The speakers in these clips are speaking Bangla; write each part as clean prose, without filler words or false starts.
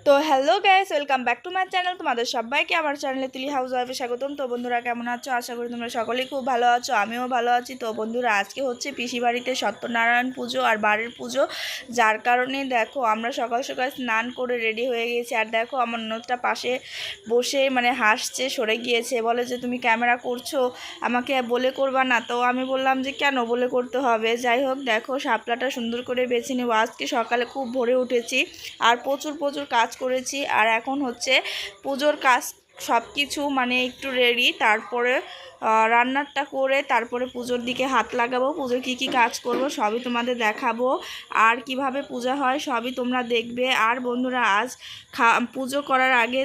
তো hello guys, welcome back to my channel. তোমাদের সবাইকে আমার চ্যানেলে তুলি হাউস ওয়াইফে স্বাগতম। তো বন্ধুরা কেমন আছো? আশা করি তোমরা সকলেই খুব ভালো আছো, আমিও ভালো আছি। তো বন্ধুরা আজকে হচ্ছে পিসি বাড়িতে সত্যনারায়ণ পুজো আর বাড়ির পুজো, যার কারণে দেখো আমরা সকাল সকাল স্নান করে রেডি হয়ে গেছি। আর দেখো আমার ননদটা পাশে বসে হাসছে, সরে গিয়েছে, বলে যে তুমি ক্যামেরা করছো, আমাকে বলে করবা না। তো আমি বললাম যে কেন বলে করতে হবে। যাই হোক, দেখো শাপলাটা সুন্দর করে বেছে নেব। আজকে সকালে খুব ভোরে উঠেছি আর প্রচুর কাজ করেছি। আর এখন হচ্ছে পুজোর কাজ সব কিছু একটু রেডি, তারপরে রান্নাটা করে তারপরে পুজোর দিকে হাত লাগাবো। পুজোর কী কাজ করব সবই তোমাদের দেখাবো, আর কিভাবে পূজা হয় সবই তোমরা দেখবে। আর বন্ধুরা আজ পুজো করার আগে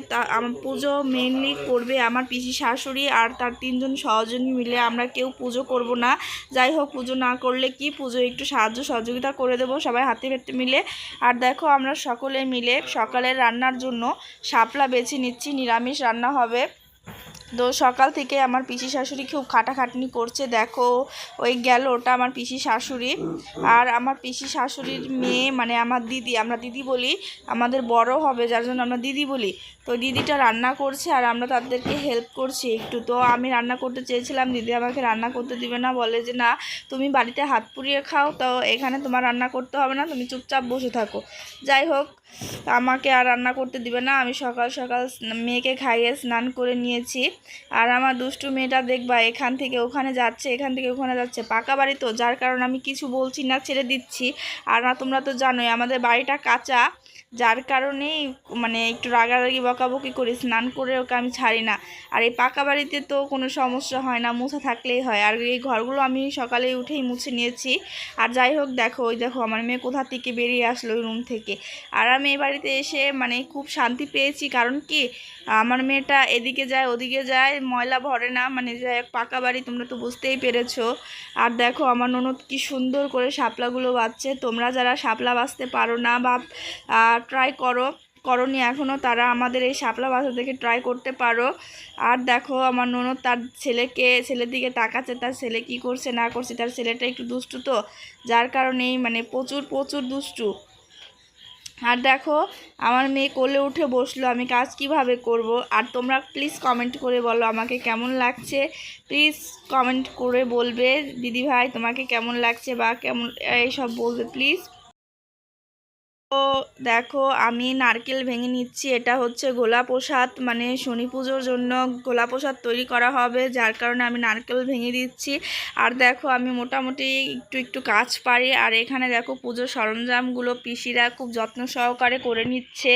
পুজো মেনলি করবে আমার পিসি শাশুড়ি আর তার 3জন সহযোগী মিলে, আমরা কেউ পুজো করব না। যাই হোক, পুজো না করলে কি, পুজো একটু সাহায্য সহযোগিতা করে দেবো সবাই হাতে হাতে মিলে। আর দেখো আমরা সকলে মিলে সকালের রান্নার জন্য শাপলা বেছে নিচ্ছি, নিরামিষ রান্না হবে। তো সকাল থেকে আমার পিসি শাশুড়ি খুব খাটাখাটনি করছে। দেখো ওই গেল, ওটা আমার পিসি শাশুড়ি। আর আমার পিসি শাশুড়ির মেয়ে আমার দিদি, আমরা দিদি বলি, আমাদের বড় হবে যার জন্য আমরা দিদি বলি। তো দিদিটা রান্না করছে আর আমরা তাদেরকে হেল্প করছি একটু। তো আমি রান্না করতে চেয়েছিলাম, দিদি আমাকে রান্না করতে দিবে না, বলে যে না তুমি বাড়িতে হাত পুড়িয়ে খাও, তো এখানে তোমার রান্না করতে হবে না, তুমি চুপচাপ বসে থাকো। যাই হোক, আমাকে আর রান্না করতে দিবে না। আমি সকাল সকাল মেয়েকে খাইয়ে স্নান করে নিয়েছি। আর আমার দুষ্টু মেয়েটা দেখবা এখান থেকে ওখানে যাচ্ছে, এখান থেকে ওখানে যাচ্ছে। পাকা বাড়ি তো, যার কারণে আমি কিছু বলছি না, ছেড়ে দিচ্ছি। আর না, তোমরা তো জানোই আমাদের বাড়িটা কাঁচা, যার কারণেই একটু রাগারাগি বকাবকি করি, স্নান করে ওকে আমি ছাড়ি না। আর এই পাকা বাড়িতে তো কোনো সমস্যা হয় না, মুছা থাকলেই হয়। আর এই ঘরগুলো আমি সকালে উঠেই মুছে নিয়েছি। আর যাই হোক, দেখো ওই দেখো আমার মেয়ে কোথা থেকে বেরিয়ে আসলো ওই রুম থেকে। আর আমি এই বাড়িতে এসে খুব শান্তি পেয়েছি, কারণ কি আমার মেয়েটা এদিকে যায় ওদিকে যায়, ময়লা ভরে না, যে পাকা বাড়ি, তোমরা তো বুঝতেই পেরেছো। আর দেখো আমার ননদ কি সুন্দর করে শাপলাগুলো বাঁচছে। তোমরা যারা শাপলা বাঁচতে পারো না বা ট্রাই করনি এখনও, তারা আমাদের এই শাপলা বাঁচা থেকে ট্রাই করতে পারো। আর দেখো আমার ননদ তার ছেলের দিকে তাকাচ্ছে, তার ছেলে কি করছে না করছে। তার ছেলেটা একটু দুষ্টু, তো যার কারণেই প্রচুর দুষ্টু। আর দেখো আমার মেয়ে কোলে উঠে বসলো, আমি কাজ কিভাবে করব। আর তোমরা প্লিজ কমেন্ট করে বলো আমাকে কেমন লাগছে, প্লিজ কমেন্ট করে বলবে দিদি ভাই তোমাকে কেমন লাগছে বা কেমন এইসব বলবে প্লিজ। তো দেখো আমি নারকেল ভেঙে নিচ্ছি, এটা হচ্ছে গোলা প্রসাদ, শনি পুজোর জন্য গোলা প্রসাদ তৈরি করা হবে, যার কারণে আমি নারকেল ভেঙে দিচ্ছি। আর দেখো আমি মোটামুটি একটু কাজ পারি। আর এখানে দেখো পুজোর সরঞ্জামগুলো পিসিরা খুব যত্ন সহকারে করে নিচ্ছে,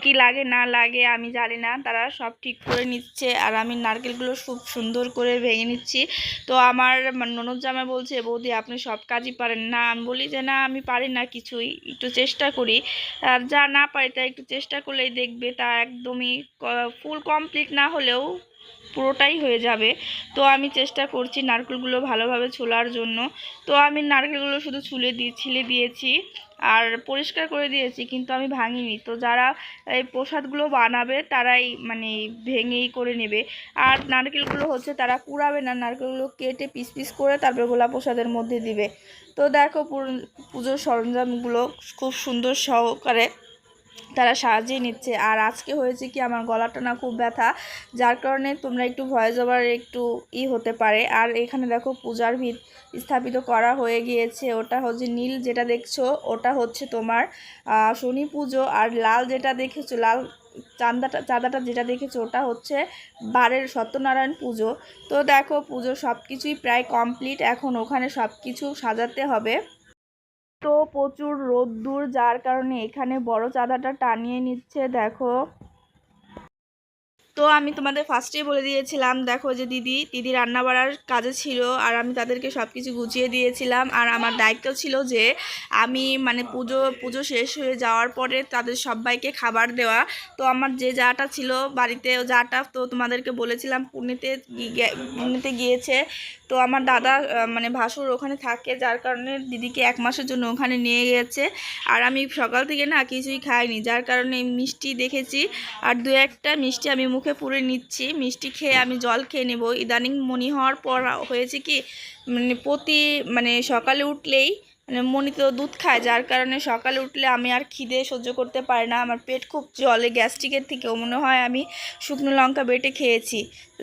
কি লাগে না লাগে আমি জানি না, তারা সব ঠিক করে নিচ্ছে। আর আমি নারকেলগুলো খুব সুন্দর করে ভেঙে নিচ্ছি। তো আমার ননদ জামাই বলছে বৌদি আপনি সব কাজই পারেন না। আমি বলি যে না, আমি পারি না কিছুই, একটু চেষ্টা করি। আর যা না পারি তা একটু চেষ্টা করলেই দেখবে তা একদমই ফুল কমপ্লিট না হলেও পুরোটাই হয়ে যাবে। তো আমি চেষ্টা করছি নারকেলগুলো ভালোভাবে ছোলার জন্য। তো আমি নারকেলগুলো শুধু ছিলে দিয়েছি আর পরিষ্কার করে দিয়েছি, কিন্তু আমি ভাঙিনি। তো যারা এই প্রসাদগুলো বানাবে তারাই ভেঙেই করে নেবে। আর নারকেলগুলো হচ্ছে তারা কুড়াবে না, নারকেলগুলো কেটে পিস পিস করে তারপরে গোলা প্রসাদের মধ্যে দিবে। তো দেখো পুজোর সরঞ্জামগুলো খুব সুন্দর সহকারে তারা সাজিয়ে নিচ্ছে। আর আজকে হয়েছে কি, আমার গলাটা না খুব ব্যথা, যার কারণে তোমরা একটু ভয়েস ওভার একটু হতে পারে। আর এখানে দেখো পূজার ভিত স্থাপিত করা হয়ে গিয়েছে, ওটা হচ্ছে নীল যেটা দেখছো ওটা হচ্ছে তোমার শনি পুজো। আর লাল যেটা দেখেছো, লাল চাঁদাটা যেটা দেখেছো ওটা হচ্ছে বারের সত্যনারায়ণ পুজো। তো দেখো পুজো সব কিছুই প্রায় কমপ্লিট, এখন ওখানে সব কিছু সাজাতে হবে। তো প্রচুর রোদ্দুর, যার কারণে এখানে বড় চাঁদাটা টানিয়ে নিচ্ছে। দেখো, তো আমি তোমাদের ফার্স্টেই বলে দিয়েছিলাম, দেখো যে দিদি রান্না বাড়ার কাজে ছিল, আর আমি তাদেরকে সব কিছু গুছিয়ে দিয়েছিলাম। আর আমার দায়িত্ব ছিল যে আমি পুজো শেষ হয়ে যাওয়ার পরে তাদের সবাইকে খাবার দেওয়া। তো আমার যে যাটা ছিল বাড়িতে, ও যাটা তো তোমাদেরকে বলেছিলাম পুণ্যতে গিয়েছে। তো আমার দাদা ভাসুর ওখানে থাকে, যার কারণে দিদিকে 1 মাসের জন্য ওখানে নিয়ে গেছে। আর আমি সকাল থেকে না কিছুই খাইনি, যার কারণে মিষ্টি দেখেছি আর 2-1টা মিষ্টি আমি মুখে পুরে নিচ্ছি। মিষ্টি খেয়ে আমি জল খেয়ে নেব। ইদানিং মনি হওয়ার পর হয়েছে কি, প্রতি সকালে উঠলেই মানে মনি তো দুধ খায়, যার কারণে সকালে উঠলে আমি আর খিদে সহ্য করতে পারি না, আমার পেট খুব জলে, গ্যাস্ট্রিকের থেকেও মনে হয় আমি শুকনো লঙ্কা বেটে খেয়েছি।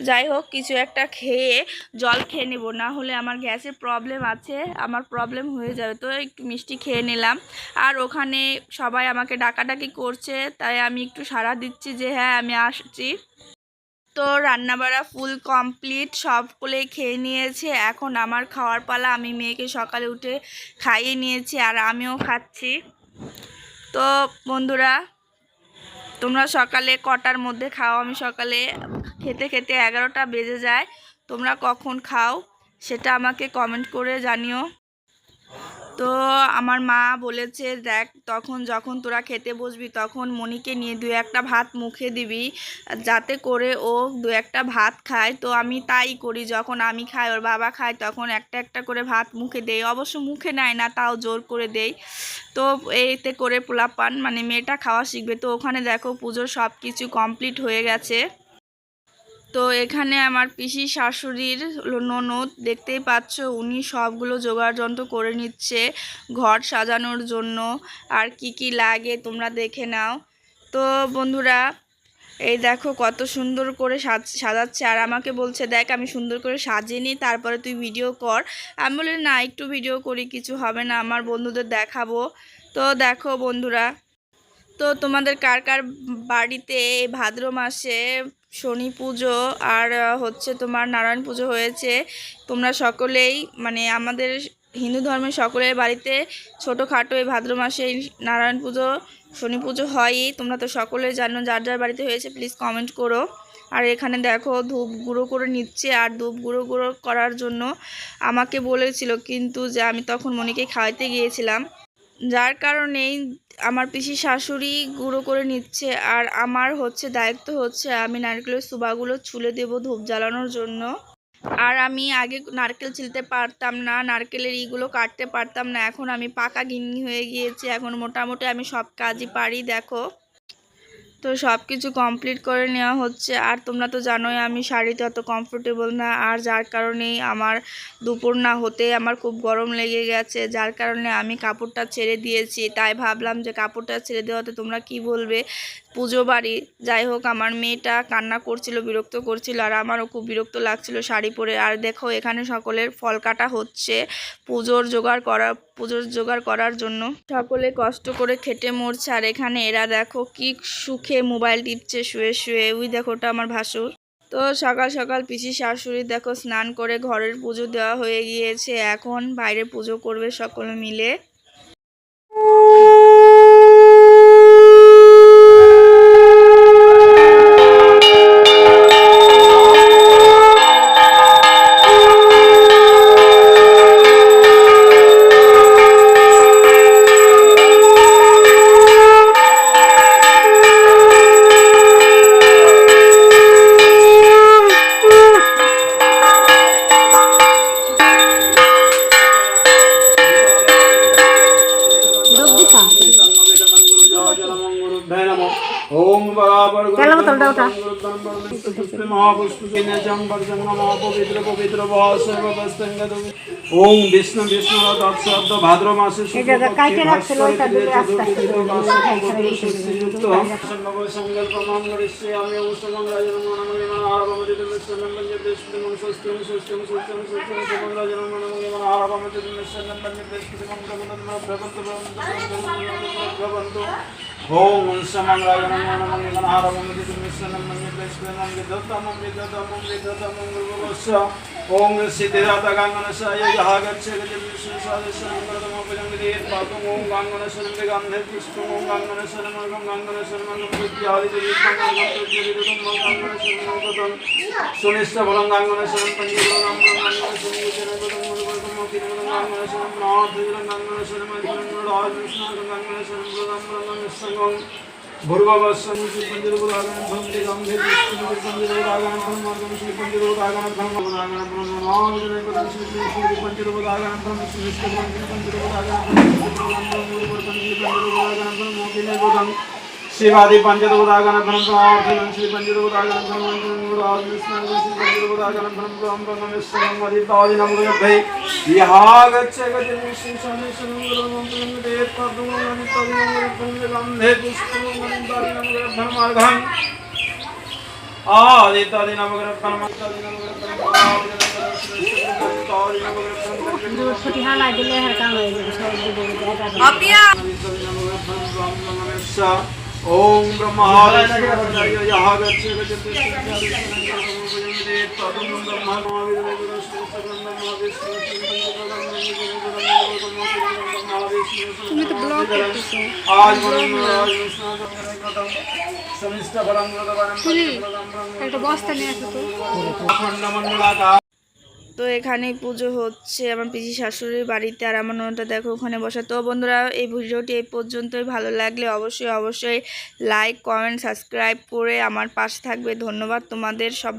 যাই হোক, কিছু একটা খেয়ে জল খেয়ে নেব, না হলে আমার গ্যাসের প্রবলেম আছে, আমার প্রবলেম হয়ে যাবে। তো একটু মিষ্টি খেয়ে নিলাম। আর ওখানে সবাই আমাকে ডাকাডাকি করছে, তাই আমি একটু সাড়া দিচ্ছি যে হ্যাঁ আমি আসছি। তো রান্নাবাড়া ফুল কমপ্লিট, সকলেই খেয়ে নিয়েছে, এখন আমার খাওয়ার পালা। আমি মেয়েকে সকালে উঠে খাইয়ে নিয়েছি আর আমিও খাচ্ছি। তো বন্ধুরা, তোমরা সকালে কটার মধ্যে খাও? আমি সকালে খেতে খেতে 11টা বেজে যায়। তোমরা কখন খাও সেটা আমাকে কমেন্ট করে জানিও। তো আমার মা বলেছে, দেখ যখন তোরা খেতে বসবি তখন মনিকে নিয়ে 2-1টা ভাত মুখে দিবি, যাতে করে ও 2-1টা ভাত খায়। তো আমি তাই করি, যখন আমি খাই ওর বাবা খায় তখন একটা একটা করে ভাত মুখে দেই, অবশ্য মুখে নেয় না, তাও জোর করে দেই। তো এতে করে পোলাপান মানে মেয়েটা খাওয়া শিখবে। তো ওখানে দেখো পুজোর সব কিছু কমপ্লিট হয়ে গেছে। তো এখানে আমার পিসি শাশুড়ির ননদ, দেখতেই পাচ্ছ, উনি সবগুলো জোগাড় যন্ত্র করে নিচ্ছে ঘর সাজানোর জন্য। আর কি কি লাগে তোমরা দেখে নাও। তো বন্ধুরা, এই দেখো কত সুন্দর করে সাজাচ্ছে, আর আমাকে বলছে দেখ আমি সুন্দর করে সাজিয়ে নিই, তারপরে তুই ভিডিও কর। আমি বলি না, একটু ভিডিও করি, কিছু হবে না, আমার বন্ধুদের দেখাবো। তো দেখো বন্ধুরা, তো তোমাদের কার কার বাড়িতে এই ভাদ্র মাসে শনি পুজো আর হচ্ছে তোমার নারায়ণ পুজো হয়েছে? তোমরা সকলেই মানে আমাদের হিন্দু ধর্মের সকলের বাড়িতে ছোটোখাটো এই ভাদ্র মাসে এই নারায়ণ পুজো শনি পুজো হয়ই। তোমরা তো সকলেই জানো, যার যার বাড়িতে হয়েছে প্লিজ কমেন্ট করো। আর এখানে দেখো ধূপ গুঁড়ো করে নিচ্ছে, আর ধূপ গুঁড়ো করার জন্য আমাকে বলেছিল, কিন্তু যে আমি তখন মনিকে খাওয়াইতে গিয়েছিলাম, যার কারণেই আমার পিসি শাশুড়ি গুঁড়ো করে নিচ্ছে। আর আমার হচ্ছে দায়িত্ব হচ্ছে আমি নারকেলের সুবাগুলো ছুলে দেব ধূপ জ্বালানোর জন্য। আর আমি আগে নারকেল ছিলতে পারতাম না, নারকেলের ইগুলো কাটতে পারতাম না, এখন আমি পাকা গিন্নি হয়ে গিয়েছি, এখন মোটামুটি আমি সব কাজই পারি। দেখো, তো সব কিছু কমপ্লিট করে নেওয়া হচ্ছে। আর তোমরা তো জানোই আমি শাড়িতে অত কমফোর্টেবল না, আর যার কারণেই আমার দুপুর না হতে আমার খুব গরম লেগে গেছে, যার কারণে আমি কাপড়টা ছেড়ে দিয়েছি। তাই ভাবলাম যে কাপড়টা ছেড়ে দেওয়াতে তোমরা কি বলবে, পুজো বাড়ি। যাই হোক, আমার মেয়েটা কান্না করছিল, বিরক্ত করছিল, আর আমারও খুব বিরক্ত লাগছিল শাড়ি পরে। আর দেখো এখানে সকলের ফল কাটা হচ্ছে পুজোর জোগাড় করার জন্য, সকলে কষ্ট করে খেটে মরছে। আর এখানে এরা দেখো কি সুখে মোবাইল টিপছে শুয়ে শুয়ে। ওই দেখো, ওটা আমার ভাসুর। তো সকাল সকাল পিসি শাশুড়ি দেখো স্নান করে ঘরের পুজো দেওয়া হয়ে গিয়েছে, এখন বাইরে পুজো করবে সকলে মিলে। ওম বিষ্ণু বিষ্ণু তৎশব্দ ভাদ্র মাসে ओम समंगलाय नमो नमः गणहारं विष्णुं मन्यप्रेष्ठं विदत्तं विदत्तं गुरुवस्य ओम सिद्धिदाता गंगनसाय यः गच्छति विष्णुसादिशंकरतमोपजंगदे पातुं ओम गंगनशनं गंधे पुष्पं ओम गंगनशनं विद्यादिदेवं गंगनशनं सुनिष्ठ बलं गंगनशनं पंचबलं भूर्भवस्सं पंचरुदागणं भवति गंधे पुष्पं पंचरुदागणं धर्मं श्री पंचरुदागणं धर्मं ब्रह्मणावजनं पदं श्री पंचरुदागणं धर्मं सुनिष्ठ पंचरुदागणं पंचरुदागणं शिवादि पंचदोदागण फलम प्रार्थना श्री पंचदोदागण फलम राज विष्णु श्री पंचदोदागण फलम ब्रह्म विष्णु मदितादि नमः भै यहागच्छ गजनि श्री शनि शनि देव पद्मं तदिनं गंधे पुष्पं मनितादि नमः धर्मार्घं आदितादि नमः फलम आदितादि नमः दूध फुटिहा ला दिले हर काम हो गए सब अपिया ओम ब्रह्माय यहा गच्छ তুমি তো ব্লগ করতেছো आज समिष्ट फलम তুই একটা বস্তা নিয়ে আসো তো अखंड मंडलाकार তো এখানেই পুজো হচ্ছে আমার পিসি শাশুড়ির বাড়িতে, আর আমার ননদটা দেখো ওখানে বসা। তো বন্ধুরা এই ভিডিওটি এই পর্যন্তই, ভালো লাগলে অবশ্যই লাইক কমেন্ট সাবস্ক্রাইব করে আমার পাশে থাকবে। ধন্যবাদ তোমাদের সব।